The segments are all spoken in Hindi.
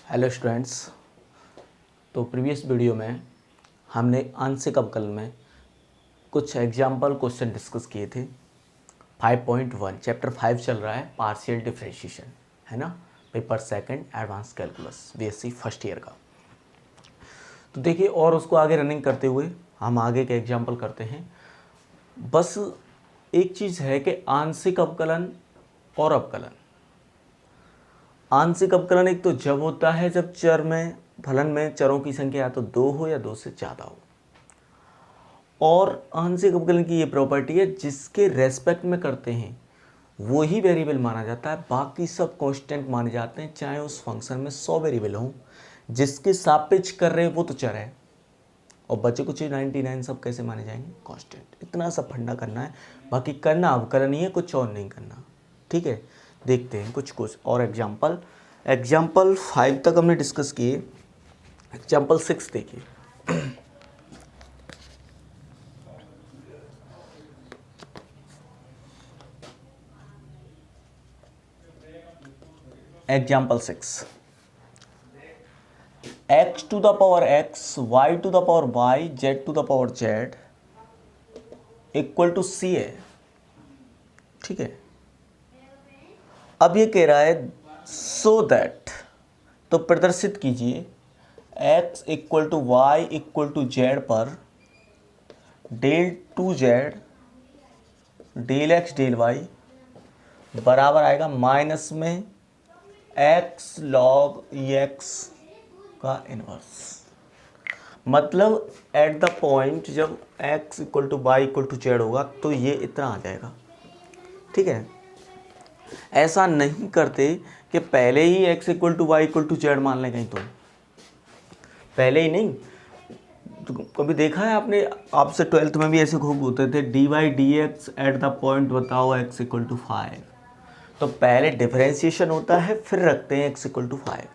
Hello students. तो प्रीवियस वीडियो में हमने आंशिक अवकलन में कुछ एग्जाम्पल क्वेश्चन डिस्कस किए थे। 5.1 चैप्टर 5 चल रहा है, पार्शियल डिफरेंशिएशन, है ना। Paper second advance calculus BSc first year का। तो देखिए, और उसको आगे रनिंग करते हुए हम आगे के एग्जाम्पल करते हैं। बस एक चीज़ है कि आंशिक अवकलन और अवकलन, आंशिक अवकलन एक तो जब होता है जब चर में फलन में चरों की संख्या या तो 2 हो या 2 से ज़्यादा हो। और आंशिक अवकलन की ये प्रॉपर्टी है जिसके रेस्पेक्ट में करते हैं वो ही वेरिएबल माना जाता है, बाकी सब कांस्टेंट माने जाते हैं। चाहे उस फंक्शन में 100 वेरिएबल हों, जिसके सापेक्ष कर रहे हैं वो तो चर है और बचे कुछ 99 सब कैसे माने जाएंगे, कांस्टेंट। इतना सब फंडा करना है, बाकी करना अवकलन ही है, कुछ और नहीं करना। ठीक है, देखते हैं कुछ और एग्जाम्पल। एग्जाम्पल 5 तक हमने डिस्कस किए, एग्जाम्पल 6 देखिए। Example 6, x to the power x, y to the power y, z to the power z equal to c है। ठीक है, अब ये कह रहा है सो दैट, तो प्रदर्शित कीजिए x equal to y equal to z पर del two z del x del y बराबर आएगा माइनस में x log x का इनवर्स। मतलब एट द पॉइंट जब x equal to y equal to z होगा तो ये इतना आ जाएगा। ठीक है, ऐसा नहीं करते कि पहले ही x equal to y equal to z मान लें कहीं, तो पहले ही नहीं। तो कभी देखा है आपने, आपसे 12th में भी ऐसे खूब होते थे, d y d x at the point बताओ x इक्वल टू 5। तो पहले डिफरेंशिएशन होता है फिर रखते हैं x इक्वल टू 5,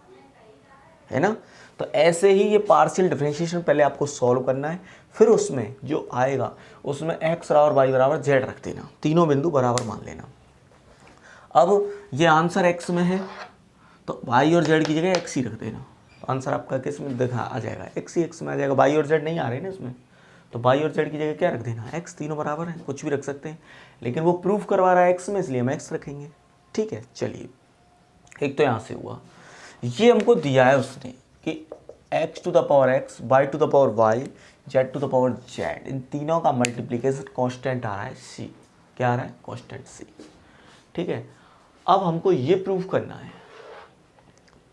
है ना। तो ऐसे ही ये पार्शियल डिफरेंशिएशन पहले आपको सॉल्व करना है, फिर उसमें जो आएगा उसमें x और y बराबर z रख देना, तीनों बिंदु बराबर मान लेना। अब ये आंसर x में है तो y और z की जगह x ही रख देना। आंसर आपका किस में देखा आ जाएगा, x ही x में आ जाएगा। y और z नहीं आ रहे ना इसमें, तो y और z की जगह क्या रख देना, x। तीनों बराबर हैं, कुछ भी रख सकते हैं, लेकिन वो प्रूफ करवा रहा है x में, इसलिए हम x रखेंगे। ठीक है, चलिए, एक तो यहाँ से हुआ। ये हमको दिया है उसने कि x to the power x, y to the power y, z to the power z, इन तीनों का मल्टीप्लीकेशन कांस्टेंट आ रहा है c। क्या आ रहा है, कांस्टेंट c। ठीक है, अब हमको ये प्रूफ करना है।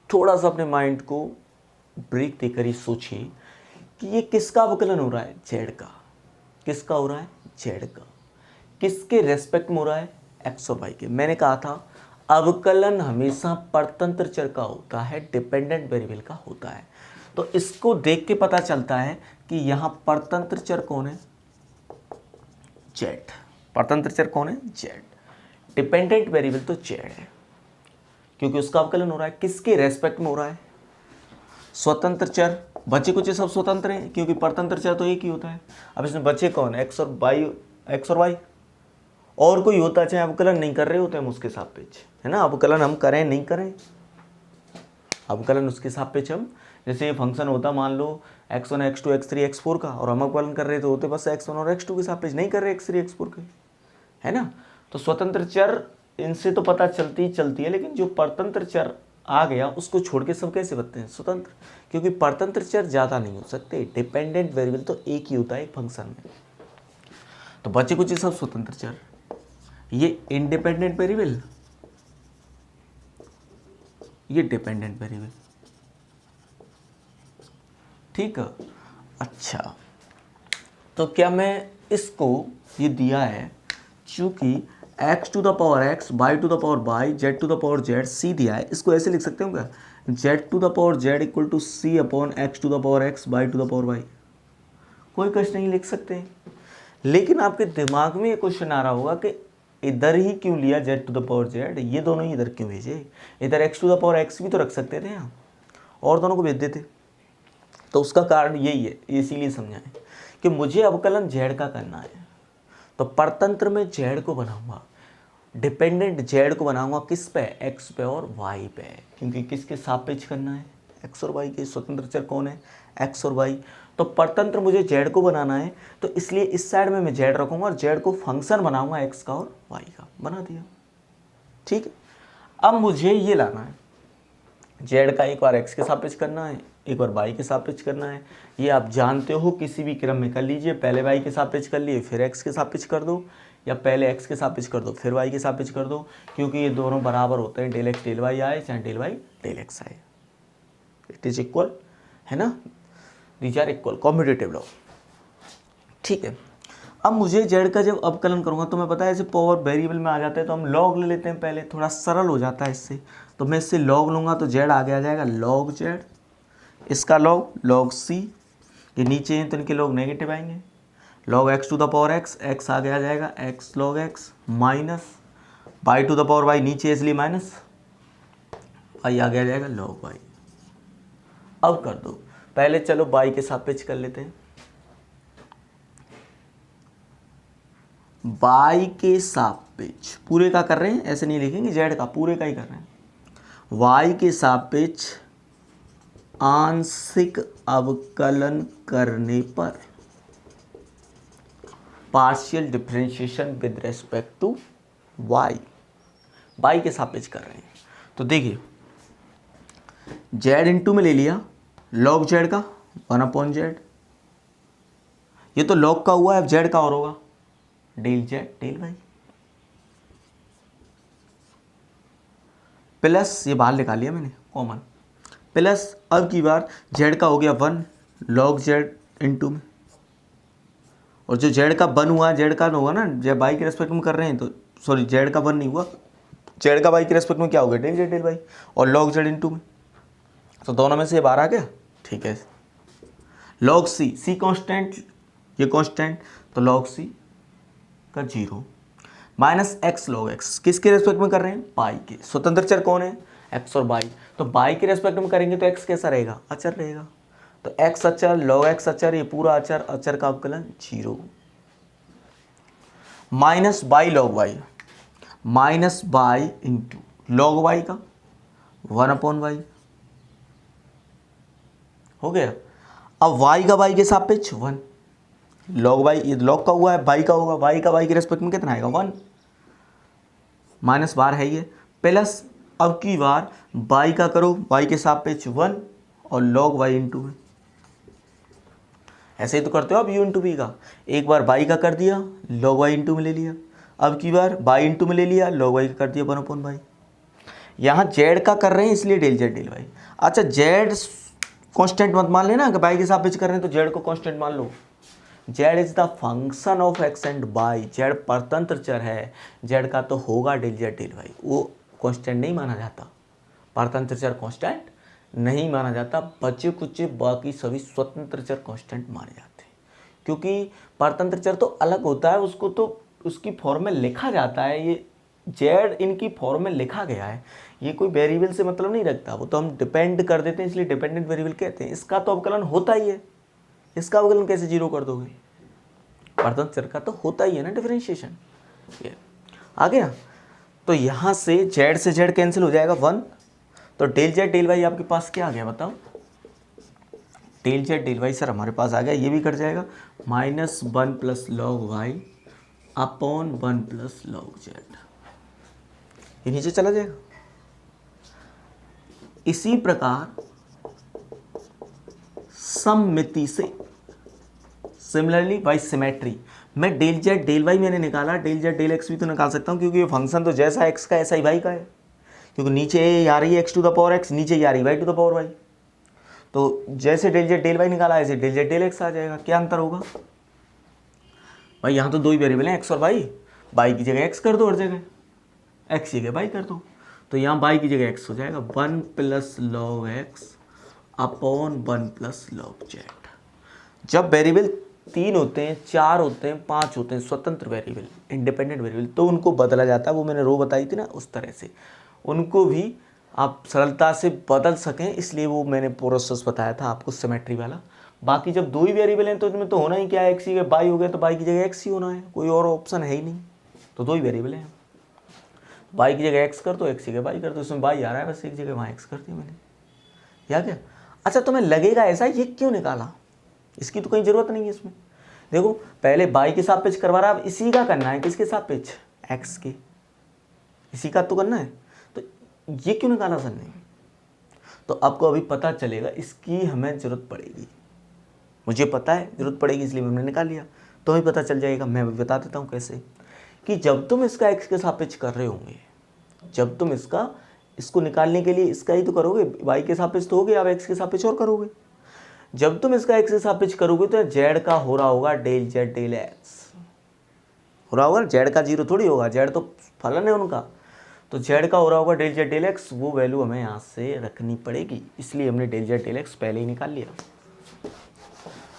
थोड़ा सा अपने माइंड को ब्रेक देकर ही सोचिए कि ये किसका अवकलन हो रहा है, z का। किसका हो रहा है, z का। किसके रेस्पेक्ट में हो रहा है, x और y के। मैंने कहा था अवकलन हमेशा परतंत्र चर का होता है, डिपेंडेंट वेरिएबल का होता है। तो इसको देख के पता चलता है कि यहाँ परतंत्र चर कौन है, z। परतंत्र चर कौन है, z। डिपेंडेंट वेरिएबल तो z है, क्योंकि उसका अवकलन हो रहा है। किसके रेस्पेक्ट में हो रहा है, स्वतंत्र चर। बचे कुछ सब स्वतंत्र हैं, क्योंकि परतंत्र चर तो एक ही होता है। अब इसमें बचे कौन, x और y। और कोई होता चाहे अवकलन नहीं कर रहे होते हम उसके सापेक्ष, है ना। अवकलन हम करें नहीं करें, अवकलन उसके सापेक्ष हम, जैसे ये फंक्शन होता मान लो x1 x2 x3 x4 का, और हम अवकलन कर रहे तो होते बस x1 और x2 के सापेक्ष, नहीं कर रहे x3 x4 के, है ना। तो स्वतंत्र चर इनसे तो पता चलती है, लेकिन जो परतंत्र चर आ गया उसको छोड़ के सब कैसे बनते हैं, स्वतंत्र। क्योंकि परतंत्र चर ज़्यादा नहीं हो सकते, डिपेंडेंट वेरिएबल तो एक ही होता है एक फंक्शन में। तो बचे कुछ सब स्वतंत्र चर। ये इंडिपेंडेंट वेरिएबल, ये डिपेंडेंट वेरिएबल। ठीक है, अच्छा, तो क्या मैं इसको, ये दिया है चूंकि x to the power x, y to the power y, z to the power z, c दिया है, इसको ऐसे लिख सकते हो क्या, z to the power z equal to c upon x to the power x, y to the power y। कोई कष्ट नहीं, लिख सकते हैं। लेकिन आपके दिमाग में ये क्वेश्चन आ रहा होगा कि इधर ही क्यों लिया z to the power z, ये दोनों ही इधर क्यों भेजे, इधर x to the power x भी तो रख सकते थे यहाँ, और दोनों को भेज देते। तो उसका कारण यही है, इसीलिए समझाएं कि मुझे अवकलन z का करना है, तो परतंत्र में z को बनाऊंगा, डिपेंडेंट z को बनाऊंगा किस पे, x पे और y पे, क्योंकि किसके सापेक्ष करना है, एक्स और वाई के स्वतंत्र चर कौन है, एक्स और वाई। तो परतंत्र मुझे जेड को बनाना है, तो इसलिए इस साइड में मैं जेड रखूंगा और जेड को फंक्शन बनाऊंगा एक्स का और वाई का, बना दिया। ठीक है, अब मुझे ये लाना है, जेड का एक बार एक्स के सापेक्ष करना है, एक बार वाई के सापेक्ष करना है। ये आप जानते हो, किसी भी क्रम में कर लीजिए, पहले वाई के सापेक्ष कर लिए फिर एक्स के सापेक्ष कर दो, या पहले एक्स के सापेक्ष कर दो फिर वाई के सापेक्ष कर दो, क्योंकि ये दोनों बराबर होते हैं, डेल एक्स डेल वाई आए चाहे डेल वाई डेल एक्स आए, इट इज इक्वल, है ना, these are equal, competitive law. ठीक है, अब मुझे जेड का जब अवकलन करूंगा तो मैं पता है ऐसे पावर वेरिएबल में आ जाता है, तो हम लॉग ले लेते हैं पहले, थोड़ा सरल हो जाता है इससे। तो मैं इससे लॉग लूंगा तो जेड आगे आ जाएगा लॉग जेड, इसका लॉग लॉग सी, ये नीचे हैं तो इनके लॉग नेगेटिव आएंगे, log x to the power x, x आगे आ जाएगा x log x, minus y to the power y, नीचे इसलिए माइनस, वाई आगे आ जाएगा लॉग वाई। अब कर दो, पहले चलो वाई के सापेक्ष कर लेते हैं, वाई के सापेक्ष पूरे का कर रहे हैं, ऐसे नहीं लिखेंगे जेड का, पूरे का ही कर रहे हैं। वाई के सापेक्ष आंशिक अवकलन करने पर partial differentiation with respect to y, y के सापेक्ष कर रहे हैं। तो देखिए जेड इंटू में ले लिया लॉग जेड का 1/z, ये तो लॉग का हुआ है, अब जेड का और होगा del z del y, plus ये बाहर निकाल लिया मैंने कॉमन, प्लस अब की बार जेड का हो गया 1 लॉग जेड इंटू में, और जो जेड का 1 हुआ जेड का होगा ना, जब वाई के रेस्पेक्ट में कर रहे हैं तो सॉरी जेड का 1 नहीं हुआ, जेड का वाई के रेस्पेक्ट में क्या हो गया डेल जेड डेल वाई, और लॉग जेड इंटू में, तो दोनों में से ये बाहर आ गया। ठीक है, लॉग सी, सी कांस्टेंट, ये कांस्टेंट, तो लॉग सी का 0 माइनस एक्स लॉग एक्स, किसके रेस्पेक्ट में कर रहे हैं, पाई के, स्वतंत्र चर कौन है एक्स और वाई, तो वाई के रेस्पेक्ट में करेंगे तो एक्स कैसा रहेगा, अचर रहेगा, तो एक्स अचर लॉग एक्स अचर, ये पूरा अचर, अचर का अवकलन 0, minus by log y, minus by into log y का 1/y हो गया। अब y का y के सापेक्ष 1, लॉग वाई, ये लॉग का हुआ है y का होगा, y का y के रेस्पेक्ट में कितना आएगा 1, माइनस बार है ये, प्लस अब की बार y का करो y के सापेक्ष 1 और लॉग y इंटू में, ऐसे ही तो करते हो आप u इंटू वी का, एक बार y का कर दिया लॉग y इंटू में ले लिया, अब की बार y इंटू में ले लिया लॉग y का कर दिया 1/y। यहाँ z का कर रहे हैं इसलिए डेल जेड डेल वाई। अच्छा z कांस्टेंट मत मान लेना कि y के सापेक्ष कर रहे हैं तो z को कांस्टेंट मान लो, z is the function of x and y, z परतंत्र चर है, z का तो होगा डेल जेड डेल वाई, वो कांस्टेंट नहीं माना जाता, परतंत्र चर कांस्टेंट नहीं माना जाता, बचे कुछ बाकी सभी स्वतंत्र चर कांस्टेंट माने जाते हैं, क्योंकि परतंत्र चर तो अलग होता है, उसको तो उसकी फॉर्म में लिखा जाता है, ये जेड इनकी फॉर्म में लिखा गया है, ये कोई वेरिएबल से मतलब नहीं रखता, वो तो हम डिपेंड कर देते हैं इसलिए डिपेंडेंट वेरिएबल कहते हैं। इसका तो अवकलन होता ही है, इसका अवकलन कैसे 0 कर दोगे, परतंत्र चर का तो होता ही है ना डिफरेंशिएशन। ये आ गया, तो यहाँ से z कैंसिल हो जाएगा 1, तो डेल जेड डेल वाई आपके पास क्या आ गया बताओ, del z del y sir हमारे पास आ गया, ये भी कट जाएगा, -1 plus log y upon 1 plus log z, ये नीचे चला जाएगा। इसी प्रकार सममिति से सिमिलरली बाई सिमेट्री, मैं डेल जेड डेल वाई मैंने निकाला, डेल जेड डेल एक्स भी तो निकाल सकता हूँ, क्योंकि ये फंक्शन तो जैसा एक्स का ऐसा ही वाई का है, क्योंकि नीचे ये आ रही है x to the power x, नीचे ये आ रही है y to the power y, तो जैसे डेल जेड डेल वाई निकाला ऐसे डेल जेड डेल एक्स आ जाएगा। क्या अंतर होगा भाई, यहाँ तो दो ही वेरिएबल हैं एक्स और वाई की जगह एक्स कर दो, हर जगह एक्स की जगह वाई कर दो, तो यहाँ वाई की जगह एक्स हो जाएगा 1 plus log x upon 1 plus log Z. जब वेरिएबल 3 होते हैं, 4 होते हैं, 5 होते हैं स्वतंत्र वेरिएबल, इंडिपेंडेंट वेरिएबल, तो उनको बदला जाता है, वो मैंने रो बताई थी ना, उस तरह से उनको भी आप सरलता से बदल सकें, इसलिए वो मैंने प्रोसेस बताया था आपको सिमेट्री वाला। बाकी जब दो ही वेरिएबल हैं तो इसमें तो होना ही क्या है, एक्स ही बाई हो गया तो बाई की जगह एक्स ही होना है, कोई और ऑप्शन है ही नहीं, तो दो ही वेरिएबल हैं, बाई की जगह एक्स कर दो, एक्स की जगह बाई कर दो, इसमें बाई आ रहा है बस एक जगह, वहाँ एक्स कर दिया मैंने, या क्या। अच्छा तुम्हें लगेगा ऐसा ये क्यों निकाला, इसकी तो कोई ज़रूरत नहीं है इसमें। देखो पहले y के सापेक्ष करवा रहा, अब इसी का करना है, किसके सापेक्ष, x के, इसी का तो करना है, तो ये क्यों निकाला सर ने। तो आपको अभी पता चलेगा इसकी हमें ज़रूरत पड़ेगी, मुझे पता है ज़रूरत पड़ेगी इसलिए मैंने निकाल लिया, तो हमें पता चल जाएगा। मैं अभी बता देता हूँ कैसे, कि जब तुम इसका x के सापेक्ष कर रहे होंगे, जब तुम इसको निकालने के लिए इसका ही तो करोगे, y के सापेक्ष तो हो गया, अब x के सापेक्ष और करोगे। जब तुम इसका x के सापेक्ष करोगे तो z का हो रहा होगा डेल z डेल x हो रहा होगा, z का जीरो थोड़ी होगा, z तो फलन है उनका, तो z का हो रहा होगा डेल z डेल x, वो वैल्यू हमें यहाँ से रखनी पड़ेगी, इसलिए हमने डेल z डेल x पहले ही निकाल लिया।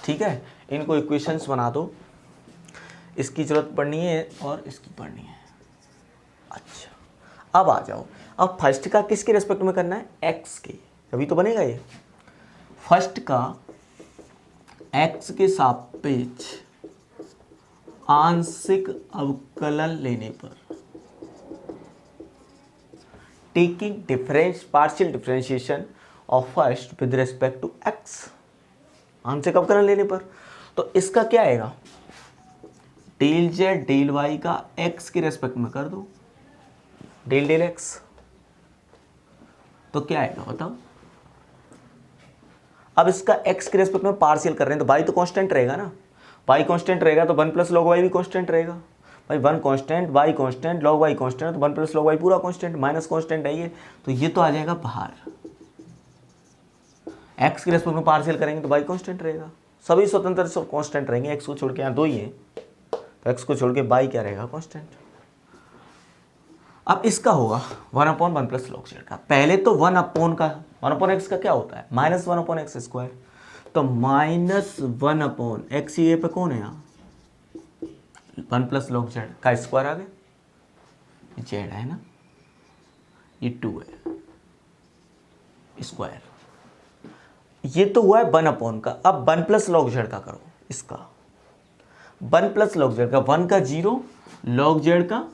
ठीक है, इनको इक्वेशंस बना दो, इसकी ज़रूरत पड़नी है और इसकी पड़नी है। अच्छा अब आ जाओ, अब फर्स्ट का किसके रेस्पेक्ट में करना है, x के, अभी तो बनेगा ये। फर्स्ट का x के सापेक्ष आंशिक अवकलन लेने पर, taking partial differentiation of first with respect to x, आंशिक अवकलन लेने पर, तो इसका क्या आएगा, डेल z डेल y का x के रेस्पेक्ट में कर दो, डेल डेल x, तो क्या आएगा बताओ। अब इसका x के रेस्पेक्ट में पार्शियल कर रहे हैं तो y तो कांस्टेंट रहेगा ना, y कांस्टेंट रहेगा तो 1 प्लस लॉग y भी कांस्टेंट रहेगा भाई, 1 constant y constant log y constant, तो 1 प्लस लॉग y पूरा कांस्टेंट, माइनस कांस्टेंट है ये, तो ये तो आ जाएगा बाहर। x के रेस्पेक्ट में पार्शियल करेंगे तो y कांस्टेंट रहेगा, सभी स्वतंत्र से कांस्टेंट रहेंगे, x को छोड़ के, यहाँ दो ही है तो x को छोड़ के y क्या रहेगा, कांस्टेंट। अब इसका होगा 1/1 प्लस लॉग z का, पहले तो 1/x का क्या होता है, -1/x स्क्वायर, तो -1/x, ये पे कौन है यहाँ, 1 प्लस लॉग z का स्क्वायर आ गया, z है ना, ये 2 है स्क्वायर, ये तो हुआ है 1/, का। अब 1 प्लस लॉग z का करो, इसका 1 प्लस लॉग z का, 1 का 0, लॉग z का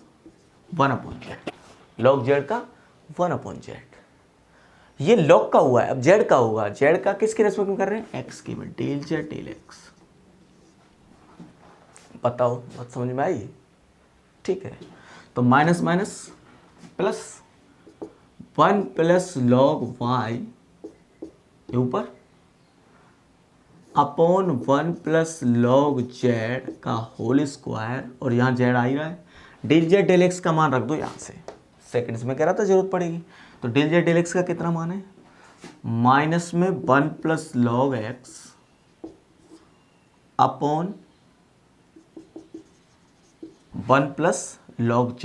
1/z, लॉग z का 1/z, ये लॉग का हुआ है, अब z का होगा, z का किसके रेस्पेक्ट में कर रहे हैं, x के में, डेल z डेल x। बताओ बात समझ में आई, ठीक है, तो minus minus plus 1 plus log y ऊपर अपॉन 1 प्लस लॉग z का होल स्क्वायर, और यहाँ z आ ही रहा है, डेल z डेल x का मान रख दो यहाँ से, सेकंड्स में कह रहा था जरूरत पड़ेगी, तो डेल z डेल x का कितना मान है, माइनस में 1 plus log x upon 1 plus log z,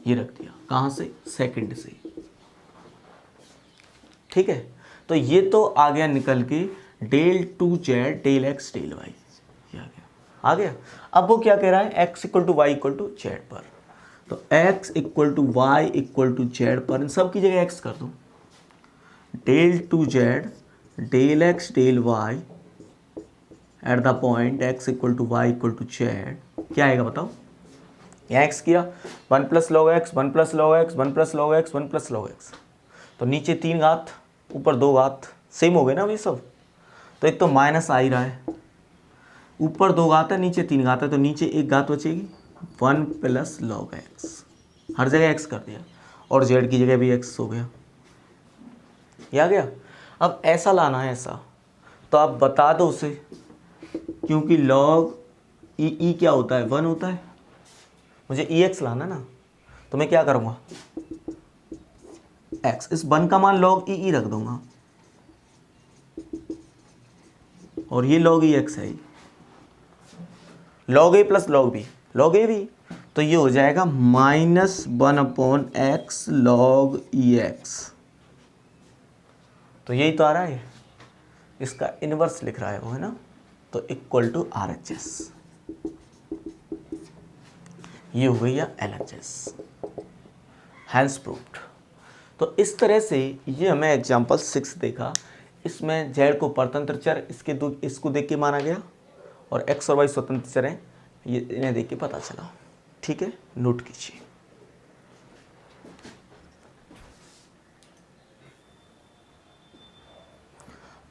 ये रख दिया, कहाँ से, सेकंड से। ठीक है, तो ये तो आ गया निकल के del 2z del x del y, ये आ गया। अब वो क्या कह रहा है, x equal to y equal to z पर, तो x equal to y equal to z पर, इन सब की जगह x कर दो, del 2z del x del y at the point x equal to y equal to z, क्या आएगा बताओ, यहाँ x किया 1 plus log x 1 plus log x 1 plus log x 1 plus log x, तो नीचे 3 घात ऊपर 2 घात, सेम हो गए ना ये सब, तो एक तो माइनस आ ही रहा है, ऊपर 2 घात है नीचे 3 घात है, तो नीचे 1 घात बचेगी, 1 प्लस लॉग x, हर जगह x कर दिया, और z की जगह भी x हो गया, ये आ गया। अब ऐसा लाना है ऐसा, तो आप बता दो उसे, क्योंकि लॉग ई क्या होता है, 1 होता है, मुझे ex लाना ना, तो मैं क्या करूँगा, x, इस 1 का मान लॉग ई रख दूंगा, और ये लॉग ex है, लॉग ए प्लस लॉग बी, लॉग ए भी, तो ये हो जाएगा -1/x लॉग ex, तो यही तो आ रहा है, इसका इनवर्स लिख रहा है वो, है ना, तो इक्वल टू RHS, ये हो गई या LHS, हैंस प्रूव्ड। तो इस तरह से ये हमें एग्जाम्पल 6 देखा, इसमें z को परतंत्र चर इसको देख के माना गया, और x और y स्वतंत्र चर हैं, ये इन्हें देख के पता चला। ठीक है, नोट कीजिए।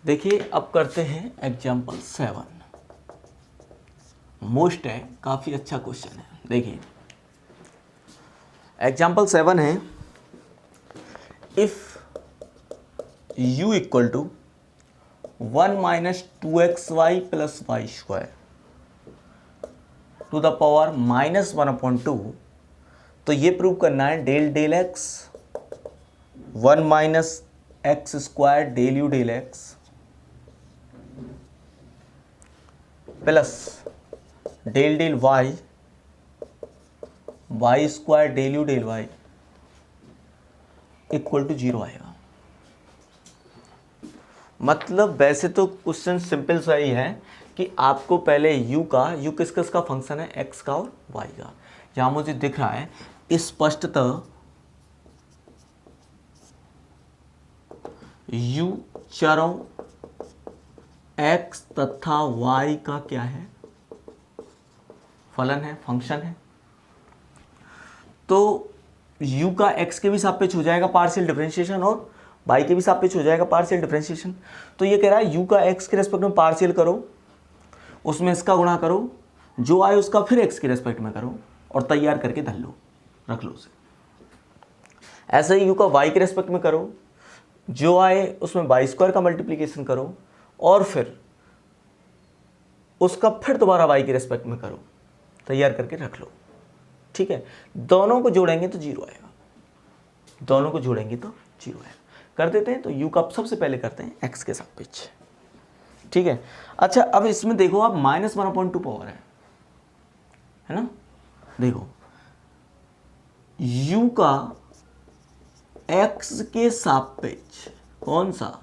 देखिए अब करते हैं एग्जाम्पल 7, मोस्ट है, काफ़ी अच्छा क्वेश्चन है। देखिए एग्जाम्पल 7 है, if u equal to 1 minus 2xy plus y square to the power -1/2, तो ये प्रूव करना है del del x 1 minus x square del u del x plus del del y y square del u del y equal to 0 आएगा। मतलब वैसे तो क्वेश्चन सिंपल सा ही है कि आपको पहले u किस किस का फंक्शन है, x का और y का। यहाँ मुझे दिख रहा है स्पष्टतः u चरों x तथा y का क्या है, फलन है, फंक्शन है। तो u का x के भी सापेक्ष हो जाएगा पार्शियल डिफरेंशिएशन और y के भी सापेक्ष हो जाएगा पार्शियल डिफरेंशिएशन। तो ये कह रहा है u का x के रेस्पेक्ट में पार्शियल करो, उसमें इसका गुणा करो, जो आए उसका फिर x के रेस्पेक्ट में करो और तैयार करके धर लो, रख लो उसे। ऐसे ही u का y के रेस्पेक्ट में करो, जो आए उसमें y स्क्वायर का मल्टीप्लिकेशन करो और फिर उसका फिर दोबारा y के रेस्पेक्ट में करो, तैयार करके रख लो। ठीक है, दोनों को जोड़ेंगे तो 0 आएगा, दोनों को जोड़ेंगे तो 0 आएगा। कर देते हैं, तो u का सबसे पहले करते हैं x के सापेक्ष। ठीक है, अच्छा अब इसमें देखो आप -1/2 पावर है ना। देखो u का x के सापेक्ष कौन सा,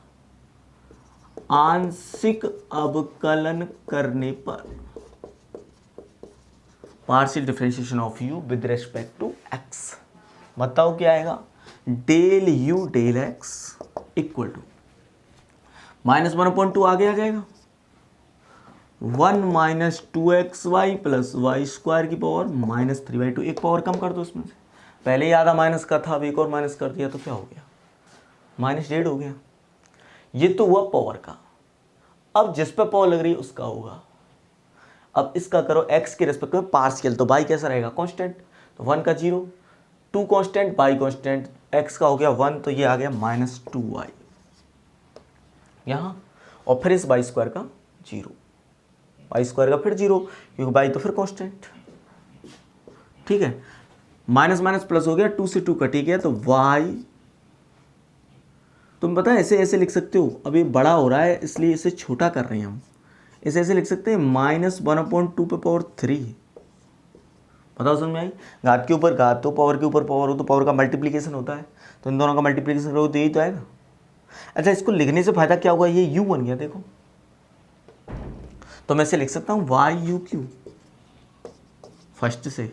आंशिक अवकलन करने पर partial differentiation of u with respect to x, बताओ क्या आएगा, del u del x equal to -1/2 आगे आ जाएगा 1 minus 2xy plus y square की पावर -3/2। एक पावर कम कर दो इसमें से, पहले ही आधा माइनस का था, अब एक और माइनस कर दिया तो क्या हो गया, -1.5 हो गया। ये तो हुआ पावर का। अब जिस पर पावर लग रही है उसका होगा। अब इसका करो x के रेस्पेक्ट में पार्शियल, तो y कैसा रहेगा, कांस्टेंट, तो 1 का 0, 2 कांस्टेंट y कांस्टेंट, x का हो गया 1, तो ये आ गया -2y यहाँ, और फिर इस y स्क्वायर का 0, y स्क्वायर का फिर 0 क्योंकि y तो फिर कांस्टेंट। ठीक है, माइनस माइनस प्लस हो गया, 2 से 2 कटी गया, तो y तुम पता है ऐसे ऐसे लिख सकते हो। अब ये बड़ा हो रहा है इसलिए इसे छोटा कर रहे हैं हम, इसे ऐसे लिख सकते हैं -1/2 पे पावर 3। बताओ समझ में आई, घात के ऊपर घात, तो पावर के ऊपर पावर हो तो पावर का मल्टीप्लिकेशन होता है, तो इन दोनों का मल्टीप्लिकेशन करो तो यही तो आएगा। अच्छा इसको लिखने से फायदा क्या हुआ, ये u बन गया देखो, तो मैं इसे लिख सकता हूँ y(u)3 फर्स्ट से,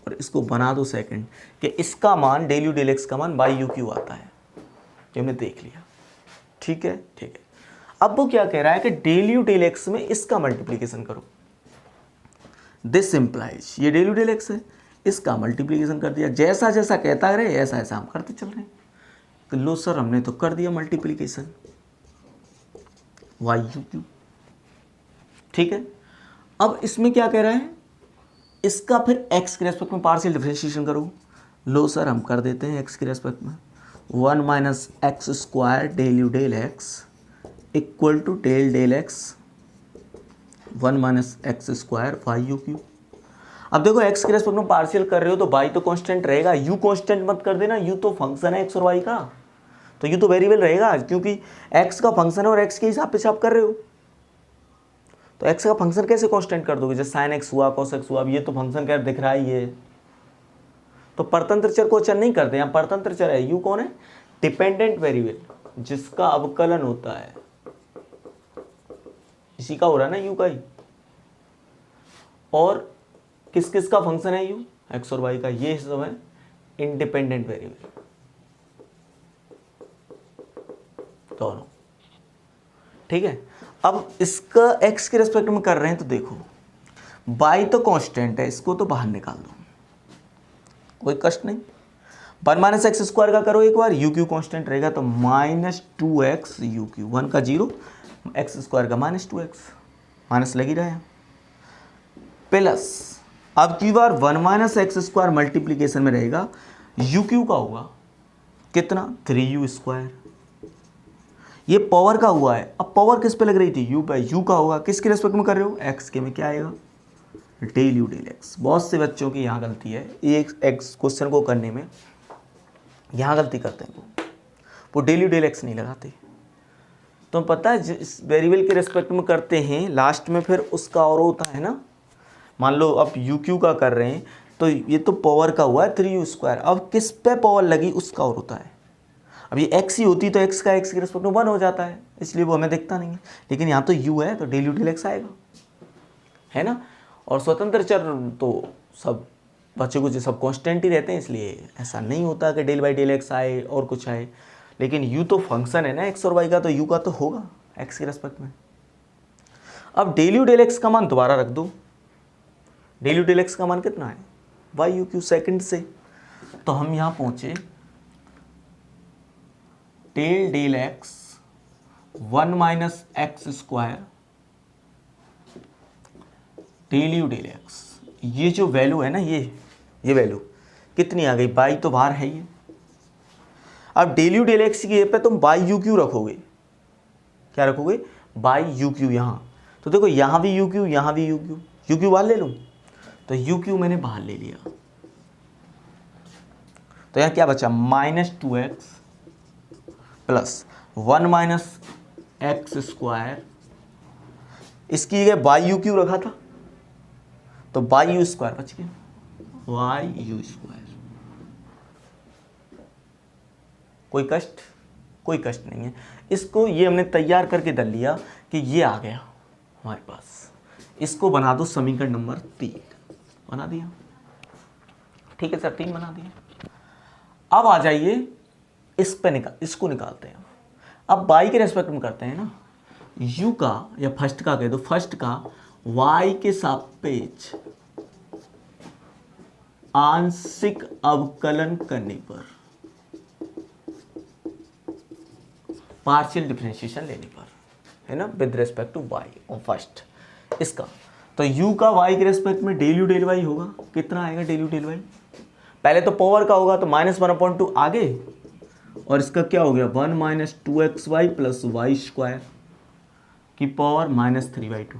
और इसको बना दो सेकंड कि इसका मान डेल यू डेल एक्स का मान y(u)3 आता है, ये हमने देख लिया। ठीक है, ठीक है। अब वो क्या कह रहा है कि डेल यू डेल एक्स में इसका मल्टीप्लिकेशन करो, दिस इंप्लाइज, ये डेल यू डेल एक्स है, इसका मल्टीप्लिकेशन कर दिया, जैसा जैसा कहता रहे ऐसा ऐसा हम करते चल रहे हैं। तो लो सर हमने तो कर दिया मल्टीप्लिकेशन y(u)3। ठीक है, अब इसमें क्या कह रहा है, इसका फिर x के रेस्पेक्ट में पार्शियल डिफरेंशिएशन करो। लो सर हम कर देते हैं x के रेस्पेक्ट में, 1 minus x square del u del x equal to del del x 1 minus x square y(u)3। अब देखो x के रेस्पेक्ट में पार्शियल कर रहे हो तो y तो कांस्टेंट रहेगा, u कांस्टेंट मत कर देना, u तो फंक्शन है x और y का, तो u तो वेरिएबल रहेगा क्योंकि x का फंक्शन है और x के हिसाब पे आप कर रहे हो। तो x का फंक्शन कैसे कांस्टेंट कर दोगे, जैसे sin x हुआ cos x हुआ, अब ये तो फंक्शन क्या दिख रहा है, ये तो परतंत्र चर को अचर नहीं करते, यहाँ परतंत्र चर है। u कौन है, डिपेंडेंट वेरिएबल जिसका अवकलन होता है, इसी का हो रहा है ना u का ही, और किस किस का फंक्शन है u, x और y का, ये सब है इंडिपेंडेंट वेरिएबल दोनों। ठीक है, अब इसका x के रेस्पेक्ट में कर रहे हैं तो देखो y तो कांस्टेंट है, इसको तो बाहर निकाल दो, कोई कष्ट नहीं। वन माइनस एक्स स्क्वायर का करो एक बार, यू क्यू कॉन्स्टेंट रहेगा तो माइनस 2x यू क्यू, 1 का 0, एक्स स्क्वायर का माइनस 2x, माइनस लग ही रहा है, प्लस अब की बार 1 माइनस एक्स स्क्वायर मल्टीप्लीकेशन में रहेगा, यू क्यू का होगा कितना 3u स्क्वायर, ये पावर का हुआ है, अब पावर किस पे लग रही थी, u पे, u का होगा किसके रेस्पेक्ट में कर रहे हो, x के में, क्या आएगा डेल यू डेल एक्स। बहुत से बच्चों की यहाँ गलती है, एक एक्स क्वेश्चन को करने में यहाँ गलती करते हैं, वो डेल यू डेल एक्स नहीं लगाते। तो पता है जिस वेरिएबल के रेस्पेक्ट में करते हैं लास्ट में फिर उसका और होता है ना, मान लो अब यू क्यू का कर रहे हैं तो ये तो पावर का हुआ है 3u स्क्वायर, अब किस पे पावर लगी उसका और होता है। अब ये x ही होती तो x का x के रेस्पेक्ट में 1 हो जाता है, इसलिए वो हमें दिखता नहीं है, लेकिन यहाँ तो u है तो डेल यू डेल एक्स आएगा, है ना। और स्वतंत्र चर तो सब बच्चों को जो सब कांस्टेंट ही रहते हैं, इसलिए ऐसा नहीं होता कि डेल बाई डेल एक्स आए और कुछ आए, लेकिन u तो फंक्शन है ना एक्स और y का, तो u का तो होगा x के रेस्पेक्ट में। अब डेल यू डेल एक्स का मान दोबारा रख दो, डेल यू डेल एक्स का मान कितना है वाई यू क्यू सेकेंड से, तो हम यहाँ पहुँचे del del x 1 minus x square del u del x, ये जो वैल्यू है ना, ये वैल्यू कितनी आ गई, बाई तो बाहर है ये। अब डेल यू डेल एक्स की पे तुम बाई यू क्यू रखोगे, क्या रखोगे बाई यू क्यू, यहाँ तो देखो यहाँ भी यू क्यू, यहाँ भी यू क्यू, यू क्यू बाहर ले लूँ तो यू क्यू मैंने बाहर ले लिया, तो यहाँ क्या बचा minus 2x plus 1 minus x square, इसकी जगह बाई यू क्यू रखा था तो बाई यू स्क्वायर बच गया, वाई यू स्क्वायर। कोई कष्ट नहीं है, इसको ये हमने तैयार करके दल लिया कि ये आ गया हमारे पास, इसको बना दो समीकरण नंबर 3, बना दिया, ठीक है सर 3 बना दिया। अब आ जाइए इस पे इसको निकालते हैं। अब बाई के रेस्पेक्ट में करते हैं ना, u का या फर्स्ट का कह दो, फर्स्ट का y के सापेक्ष आंशिक अवकलन करने पर, पार्शियल डिफरेंशिएशन लेने पर, है ना, विद रेस्पेक्ट टू y और फर्स्ट इसका, तो u का y के रेस्पेक्ट में डेल यू डेल y होगा, कितना आएगा डेल यू डेल y, पहले तो पावर का होगा तो -1/2 आगे, और इसका क्या हो गया 1 minus 2xy plus y square की पावर -3/2।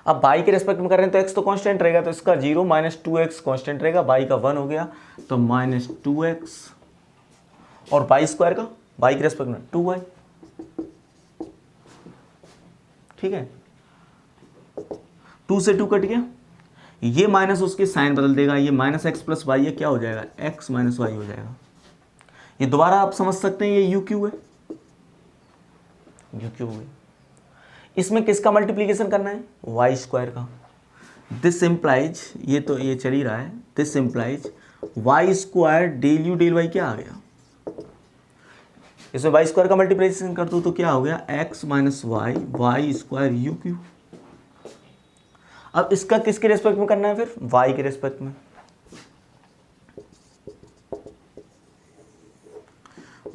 अब बाई के रेस्पेक्ट में कर रहे हैं तो x तो कांस्टेंट रहेगा, तो इसका 0 माइनस 2x कांस्टेंट रहेगा, बाई का 1 हो गया तो -2x, और बाई स्क्वायर का बाई के रेस्पेक्ट में 2y, ठीक है, 2 से 2 कट गया, ये माइनस उसके साइन बदल देगा, ये माइनस एक्स प्लस वाई है, क्या हो जाएगा x माइनस वाई हो जाएगा। ये दोबारा आप समझ सकते हैं ये यू क्यू है, यू क्यू है, इसमें किसका मल्टीप्लीकेशन करना है वाई स्क्वायर का, दिस इम्प्लाइज, ये तो ये चल ही रहा है, this implies y square del u del y, क्या आ गया, इसमें वाई स्क्वायर का मल्टीप्लीकेशन कर दो तो क्या हो गया x minus y, y square u q. अब इसका किसके रेस्पेक्ट में करना है फिर, वाई के रेस्पेक्ट में,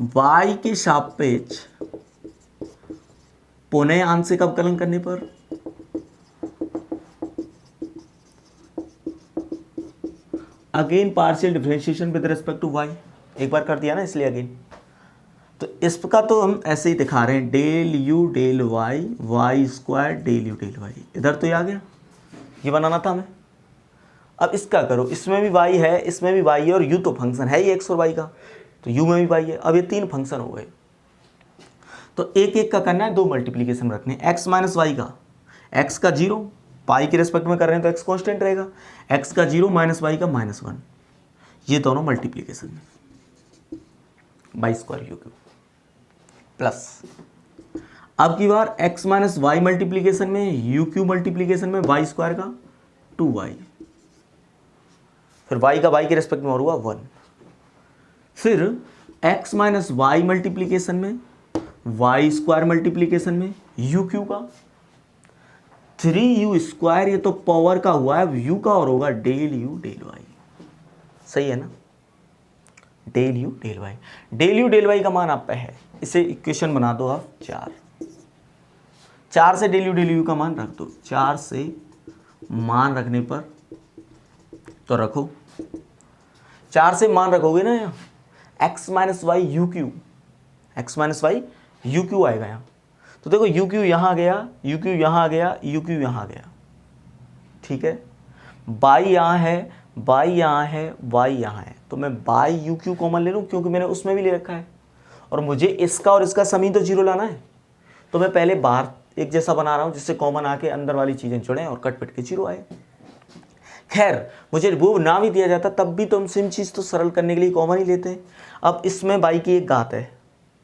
y के सापेक्ष पुनः आंशिक अवकलन करने पर, again partial differentiation with respect to y, एक बार कर दिया ना इसलिए अगेन, तो इसका तो हम ऐसे ही दिखा रहे हैं del u del y, y square del u del y, इधर तो ये आ गया, ये बनाना था हमें। अब इसका करो, इसमें भी y है, इसमें भी y है, और u तो फंक्शन है ही x और y का, तो u में भी y है, अब ये 3 फंक्शन हो गए, तो एक एक का करना है, 2 मल्टीप्लीकेशन रखने, x माइनस वाई का, x का 0, पाई के रेस्पेक्ट में कर रहे हैं तो x कांस्टेंट रहेगा, x का 0 माइनस वाई का -1, ये दोनों मल्टीप्लीकेशन में by square u Q plus, अब की बार x माइनस वाई मल्टीप्लीकेशन में, यू क्यू मल्टीप्लीकेशन में वाई स्क्वायर का 2y, फिर y का y के रेस्पेक्ट में और हुआ 1, फिर x माइनस वाई मल्टीप्लीकेशन में, वाई स्क्वायर मल्टीप्लीकेशन में यू क्यू का 3u स्क्वायर, ये तो पावर का हुआ है, u का और होगा डेल यू डेल वाई, सही है ना, del u del y, del u del y का मान आपका है, इसे इक्वेशन बना दो आप 4 से डेल यू का मान रख दो, 4 से मान रखने पर तो रखो, 4 से मान रखोगे ना यहाँ x minus why you Q, x minus why you Q आएगा यहाँ, तो देखो यू क्यू यहाँ गया, यू क्यू यहाँ गया, यू क्यू यहाँ गया, ठीक है। बाई यहाँ है, बाई यहाँ है, वाई यहाँ है, तो मैं बाई यू क्यू कॉमन ले लूँ क्योंकि मैंने उसमें भी ले रखा है और मुझे इसका और इसका समी तो जीरो लाना है, तो मैं पहले बाहर एक जैसा बना रहा हूँ जिससे कॉमन आके अंदर वाली चीज़ें जुड़ें और कट पिट के जीरो आए। खैर मुझे वो ना भी दिया जाता तब भी तो हम सेम चीज़ तो सरल करने के लिए कॉमन ही लेते हैं। अब इसमें बाई की एक घात है,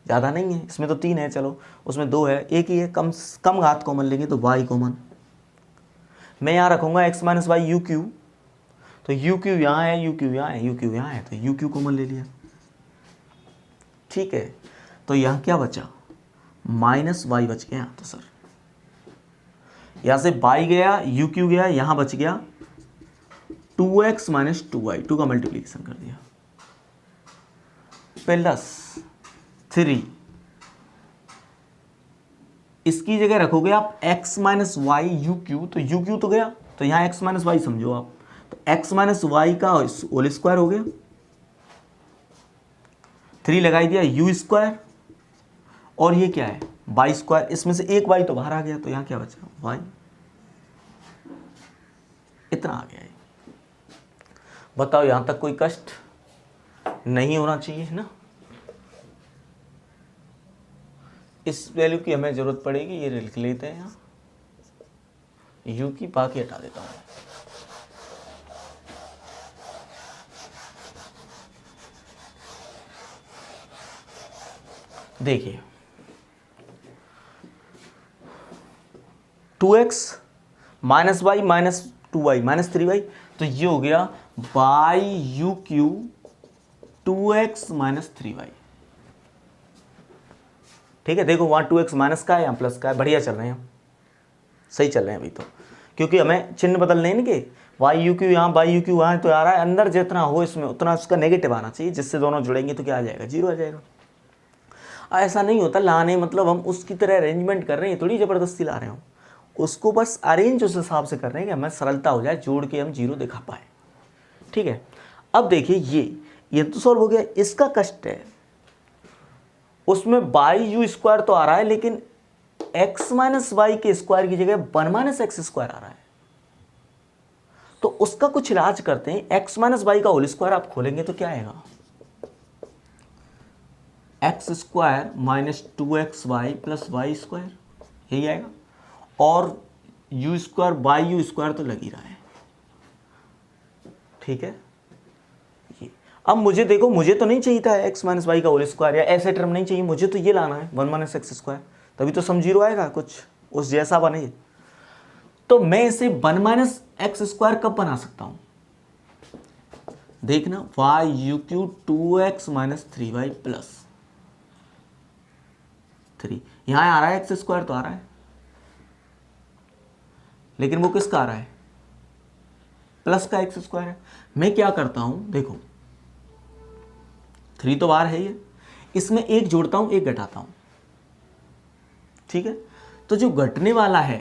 ज़्यादा नहीं है, इसमें तो 3 है, चलो उसमें 2 है, एक ही है, कम कम घात कॉमन लेंगे तो वाई कॉमन। मैं यहाँ रखूँगा x minus why you Q, तो यू क्यू यहाँ है, यू क्यू यहाँ है, यू क्यू यहाँ है, तो यू क्यू कॉमन ले लिया, ठीक है। तो यहाँ क्या बचा, माइनस वाई बच गया, तो सर यहाँ से बाई गया, यू क्यू गया, यहाँ बच गया 2x माइनस 2y, 2 का मल्टीप्लीकेशन कर दिया, प्लस 3, इसकी जगह रखोगे आप x minus why you Q, तो यू क्यू तो गया, तो यहाँ x माइनस वाई समझो आप, तो x माइनस वाई का होल स्क्वायर हो गया, 3 लगाई दिया यू स्क्वायर, और ये क्या है वाई स्क्वायर, इसमें से एक वाई तो बाहर आ गया, तो यहाँ क्या बचा वाई, इतना आ गया है। बताओ यहाँ तक कोई कष्ट नहीं होना चाहिए ना। इस वैल्यू की हमें जरूरत पड़ेगी, ये लिख लेते हैं यहाँ यू की, बाकी हटा देता हूँ। देखिए 2x minus Y minus 2y minus 3y, तो ये हो गया by you Q 2x minus 3y, ठीक है। देखो वहाँ 2x माइनस का है, यहाँ प्लस का है, बढ़िया चल रहे हैं हम, सही चल रहे हैं अभी तो, क्योंकि हमें चिन्ह बदलने हैं कि वाई यू क्यू यहाँ, बाई यू क्यू वहाँ तो आ रहा है, अंदर जितना हो इसमें उतना उसका नेगेटिव आना चाहिए, जिससे दोनों जुड़ेंगे तो क्या आ जाएगा, जीरो आ जाएगा। ऐसा नहीं होता लाने मतलब हम उसकी तरह अरेंजमेंट कर रहे हैं, थोड़ी ज़बरदस्ती ला रहे हो, उसको बस अरेंज उस हिसाब से कर रहे हैं कि हमें सरलता हो जाए, जोड़ के हम जीरो दिखा पाए, ठीक है। अब देखिए ये तो सॉल्व हो गया, इसका कष्ट है, उसमें बाई यू स्क्वायर तो आ रहा है लेकिन x माइनस वाई के स्क्वायर की जगह 1 माइनस एक्स स्क्वायर आ रहा है, तो उसका कुछ इलाज करते हैं। x माइनस वाई का होल स्क्वायर आप खोलेंगे तो क्या आएगा, x square minus 2x y plus y square, यही आएगा, और u square by u square तो लग ही रहा है, ठीक है। ये अब मुझे देखो, मुझे तो नहीं चाहिए था x माइनस वाई का होल स्क्वायर या ऐसे टर्म नहीं चाहिए, मुझे तो ये लाना है 1 माइनस एक्स स्क्वायर, तभी तो सम जीरो आएगा, कुछ उस जैसा बने। तो मैं इसे 1 माइनस एक्स स्क्वायर कब बना सकता हूं, देखना why you Q 2x minus 3y plus 3, यहां आ रहा है एक्स स्क्वायर तो आ रहा है, लेकिन वो किसका आ रहा है, प्लस का एक्स स्क्वायर है। मैं क्या करता हूं, देखो 3 तो बाहर है ये, इसमें एक जोड़ता हूं एक घटाता हूं, ठीक है। तो जो घटने वाला है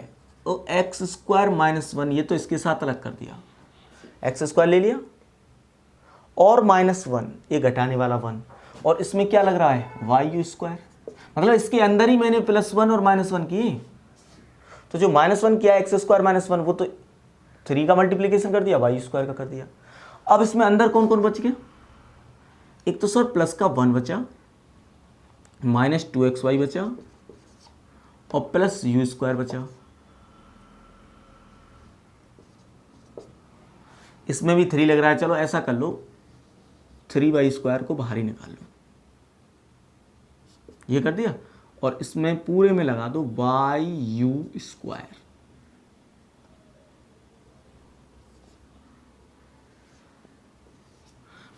वो एक्स स्क्वायर माइनस 1, ये तो इसके साथ अलग कर दिया, एक्स स्क्वायर ले लिया और माइनस 1, ये घटाने वाला 1, और इसमें क्या लग रहा है वाई यू स्क्वायर, मतलब इसके अंदर ही मैंने +1 और -1 की, तो जो -1 किया एक्स स्क्वायर -1, वो तो 3 का मल्टीप्लीकेशन कर दिया, वाई स्क्वायर का कर दिया। अब इसमें अंदर कौन कौन बच गया, एक तो सर प्लस का 1 बचा, माइनस 2xy बचा और प्लस यू स्क्वायर बचा, इसमें भी 3 लग रहा है, चलो ऐसा कर लो 3y स्क्वायर को बाहर ही निकाल लो, ये कर दिया, और इसमें पूरे में लगा दो वाई यू स्क्वायर,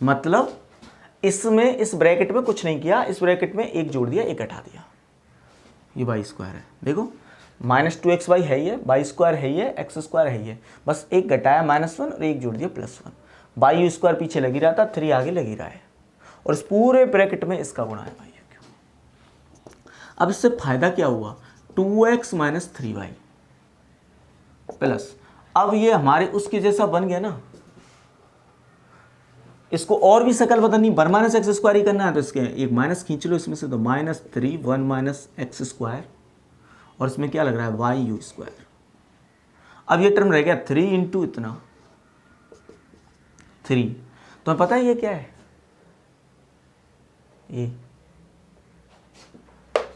मतलब इसमें इस ब्रैकेट में कुछ नहीं किया, इस ब्रैकेट में एक जोड़ दिया एक घटा दिया, ये वाई स्क्वायर है, देखो -2xy है ये, वाई स्क्वायर है ये, एक्स स्क्वायर है ये, बस एक घटाया -1 और एक जोड़ दिया +1, वाई यू स्क्वायर पीछे लगी रहा था, 3 आगे लगी रहा है, और इस पूरे ब्रैकेट में इसका गुणा है भाई क्यों। अब इससे फायदा क्या हुआ, 2x माइनस 3y प्लस, अब ये हमारे उसके जैसा बन गया ना, इसको और भी शकल बदलनी, 1 माइनस एक्स स्क्वायर ही करना है, तो इसके एक माइनस खींच लो इसमें से, तो -3 1 माइनस एक्स स्क्वायर, और इसमें क्या लग रहा है वाई यू स्क्वायर। अब ये टर्म रह गया 3 इंटू इतना 3, तो पता है ये क्या है, ये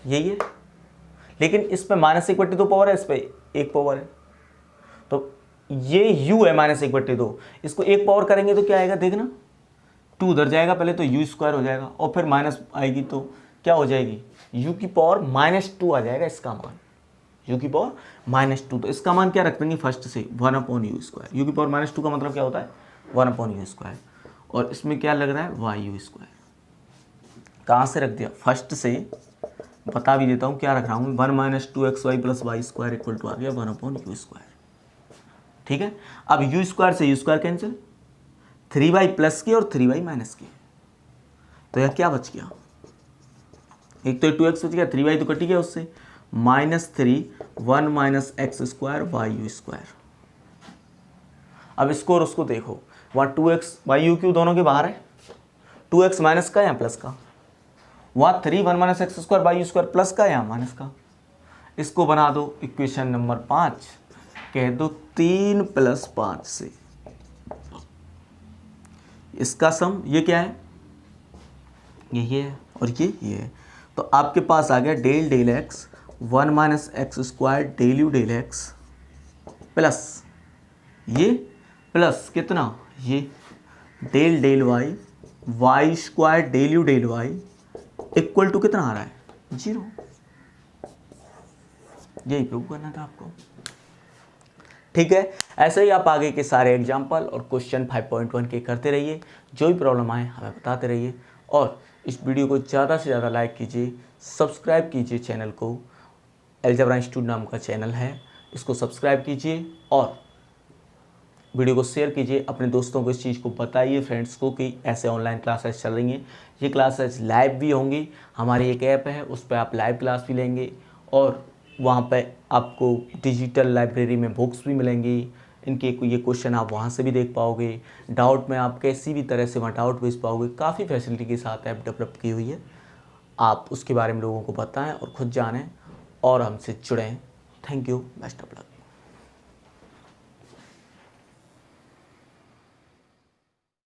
यही है, लेकिन इस पे -1/2 पावर है, इस पे 1 पावर है, तो ये u है -1/2, इसको 1 पावर करेंगे तो क्या आएगा देखना, 2 उधर जाएगा पहले तो u स्क्वायर हो जाएगा, और फिर माइनस आएगी तो क्या हो जाएगी u की पावर -2 आ जाएगा इसका मान, u की पावर -2, तो इसका मान क्या रख देंगे फर्स्ट से 1/u स्क्वायर, u की पावर -2 का मतलब क्या होता है 1/u स्क्वायर, और इसमें क्या लग रहा है वाई यू स्क्वायर, कहाँ से रख दिया फर्स्ट से, बता भी देता हूँ क्या रख रहा हूँ, 1 minus 2xy plus y square equal to आ गया 1/u स्क्वायर। ठीक है, अब u स्क्वायर से u square cancel, 3y plus की और 3y माइनस की, तो यह क्या बच गया, एक तो 2x बच गया, 3y तो कट गया उससे, -3 1 minus x square why you square. अब इसको और उसको देखो, वहाँ 2x वाई यू क्यू दोनों के बाहर है, 2x माइनस का या प्लस का, वहाँ 3 1 minus x square why you square plus का या माइनस का, इसको बना दो इक्वेशन नंबर 5, कह दो 3 + 5 से, इसका सम ये क्या है, ये है और ये है, तो आपके पास आ गया del x 1 minus x square del u del x plus ये प्लस कितना ये del y y square del u del y equal to कितना आ रहा है 0। यही प्रूव करना था आपको। ठीक है, ऐसे ही आप आगे के सारे एग्जाम्पल और क्वेश्चन 5.1 के करते रहिए, जो भी प्रॉब्लम आए हमें बताते रहिए, और इस वीडियो को ज़्यादा से ज़्यादा लाइक कीजिए, सब्सक्राइब कीजिए चैनल को, अलजेब्रा इंस्टीट्यूट नाम का चैनल है, इसको सब्सक्राइब कीजिए और वीडियो को शेयर कीजिए, अपने दोस्तों को इस चीज़ को बताइए, फ्रेंड्स को, कि ऐसे ऑनलाइन क्लासेस चल रही हैं, ये क्लासेस लाइव भी होंगी, हमारी एक ऐप है उस पर आप लाइव क्लास भी लेंगे, और वहाँ पे आपको डिजिटल लाइब्रेरी में बुक्स भी मिलेंगी, इनके ये क्वेश्चन आप वहाँ से भी देख पाओगे, डाउट में आप कैसी भी तरह से वहाँ डाउट भेज पाओगे, काफ़ी फैसिलिटी के साथ ऐप डेवलप की हुई है, आप उसके बारे में लोगों को बताएं और ख़ुद जानें और हमसे जुड़ें। Thank you, best of luck.